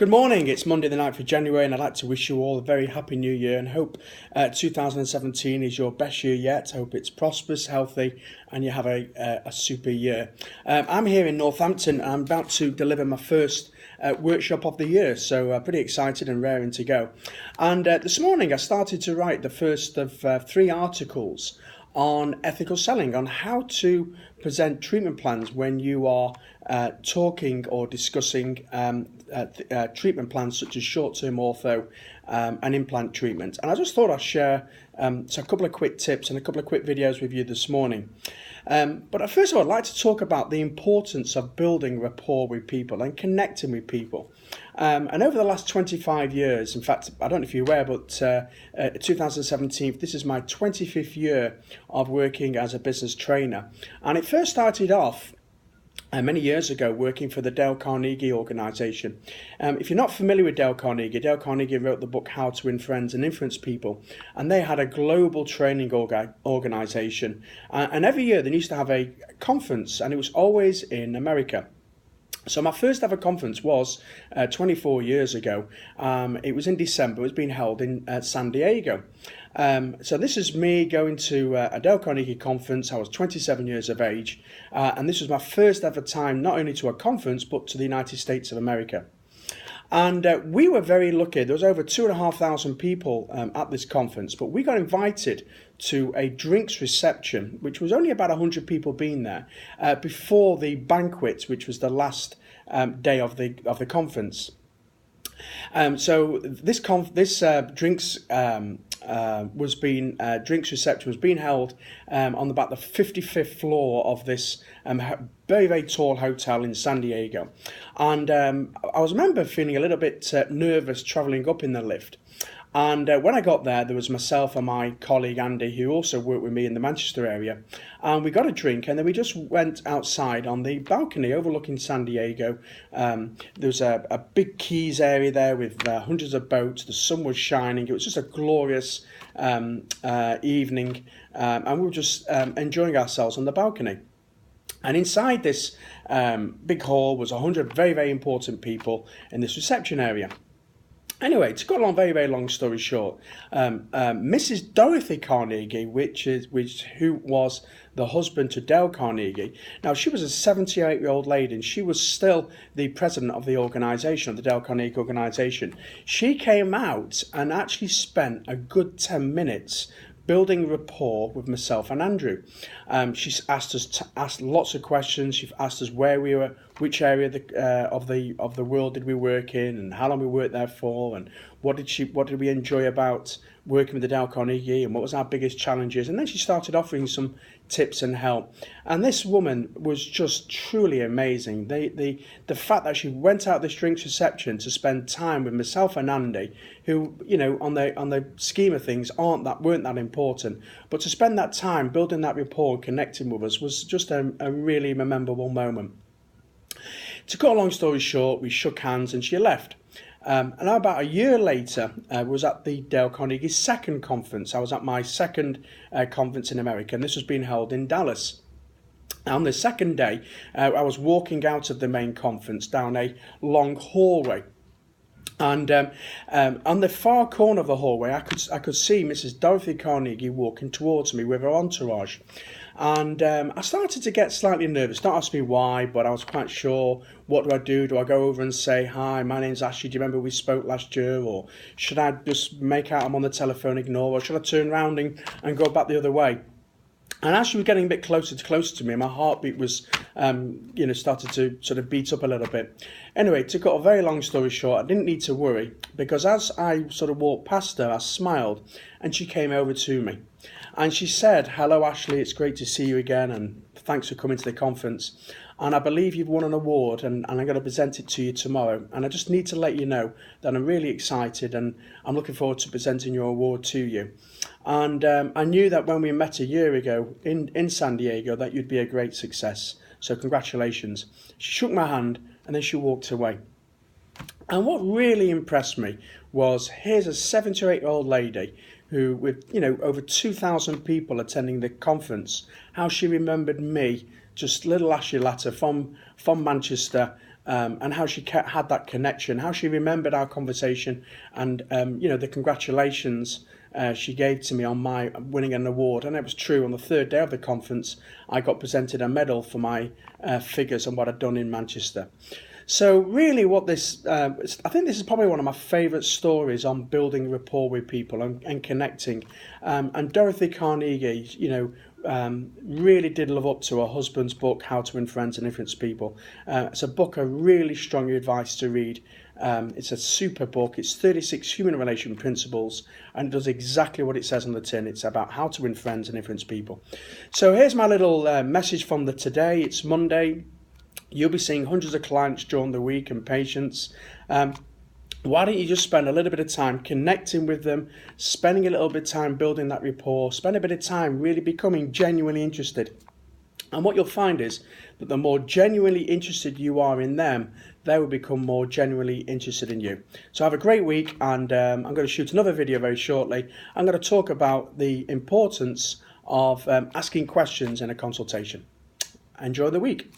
Good morning, it's Monday the 9th of January and I'd like to wish you all a very happy new year and hope 2017 is your best year yet. I hope it's prosperous, healthy and you have a super year. I'm here in Northampton and I'm about to deliver my first workshop of the year, so pretty excited and raring to go. And this morning I started to write the first of 3 articles on ethical selling, on how to present treatment plans when you are talking or discussing treatment plans such as short-term ortho and implant treatment. And I just thought I'd share a couple of quick tips and a couple of quick videos with you this morning. But first of all, I'd like to talk about the importance of building rapport with people and connecting with people. And over the last 25 years, in fact, I don't know if you're aware, but 2017, this is my 25th year of working as a business trainer. And it first started off many years ago working for the Dale Carnegie organisation. If you're not familiar with Dale Carnegie wrote the book How to Win Friends and Influence People, and they had a global training organisation. And every year they used to have a conference, and it was always in America. So my first ever conference was 24 years ago. It was in December. It was being held in San Diego. So this is me going to a Dale Carnegie conference. I was 27 years of age. And this was my first ever time, not only to a conference, but to the United States of America. And we were very lucky. There was over 2,500 people at this conference, but we got invited to a drinks reception, which was only about 100 people being there, before the banquet, which was the last day of the conference. So this drinks reception was being held on about the 55th floor of this very, very tall hotel in San Diego. And I remember feeling a little bit nervous travelling up in the lift. And when I got there, there was myself and my colleague Andy, who also worked with me in the Manchester area. And we got a drink, and then we just went outside on the balcony overlooking San Diego. There was a big quays area there with hundreds of boats. The sun was shining. It was just a glorious evening. And we were just enjoying ourselves on the balcony. And inside this big hall was 100 very, very important people in this reception area. Anyway, to cut a very, very long story short, Mrs. Dorothy Carnegie, who was the husband to Dale Carnegie. Now, she was a 78-year-old lady, and she was still the president of the organisation, of the Dale Carnegie organisation. She came out and actually spent a good 10 minutes building rapport with myself and Andrew. She's asked us to ask lots of questions. She asked us where we were, which area of the world did we work in, and how long we worked there for, and what did we enjoy about working with the Dale Carnegie, and what was our biggest challenges. And then she started offering some tips and help. And this woman was just truly amazing. The fact that she went out this drinks reception to spend time with myself and Andy, who, you know, on the scheme of things weren't that important, but to spend that time building that rapport and connecting with us was just a really memorable moment. To cut a long story short, we shook hands and she left. And about a year later, I was at the Dale Carnegie's second conference. I was at my second conference in America, and this was being held in Dallas. On the second day, I was walking out of the main conference down a long hallway. And on the far corner of the hallway, I could see Mrs. Dorothy Carnegie walking towards me with her entourage. And I started to get slightly nervous. Don't ask me why, but I was quite sure. What do I do? Do I go over and say, "Hi, my name's Ashley. Do you remember we spoke last year?" Or should I just make out I'm on the telephone, ignore? Or should I turn around and go back the other way? And as she was getting a bit closer to me, my heartbeat was, started to sort of beat up a little bit. Anyway, to cut a very long story short, I didn't need to worry, because as I sort of walked past her, I smiled, and she came over to me. And she said, "Hello, Ashley, it's great to see you again, and thanks for coming to the conference. And I believe you've won an award, and I'm going to present it to you tomorrow. And I just need to let you know that I'm really excited, and I'm looking forward to presenting your award to you. And I knew that when we met a year ago in San Diego that you'd be a great success. So congratulations." She shook my hand, and then she walked away. And what really impressed me was, here's a 7 to 8-year-old lady who, with over 2,000 people attending the conference, how she remembered me, just little Ashley Latter from Manchester, and how she had that connection, how she remembered our conversation, and the congratulations she gave to me on my winning an award. And it was true. On the third day of the conference, I got presented a medal for my figures and what I'd done in Manchester. So really what this, I think this is probably one of my favourite stories on building rapport with people and connecting. And Dorothy Carnegie, really did live up to her husband's book, How to Win Friends and Influence People. It's a book I really strongly advise to read. It's a super book. It's 36 human relation principles and it does exactly what it says on the tin. It's about how to win friends and influence people. So here's my little message from the today. It's Monday. You'll be seeing hundreds of clients during the week and patients. Why don't you just spend a little bit of time connecting with them, spending a little bit of time building that rapport, spend a bit of time really becoming genuinely interested. And what you'll find is that the more genuinely interested you are in them, they will become more genuinely interested in you. So have a great week, and I'm going to shoot another video very shortly. I'm going to talk about the importance of asking questions in a consultation. Enjoy the week.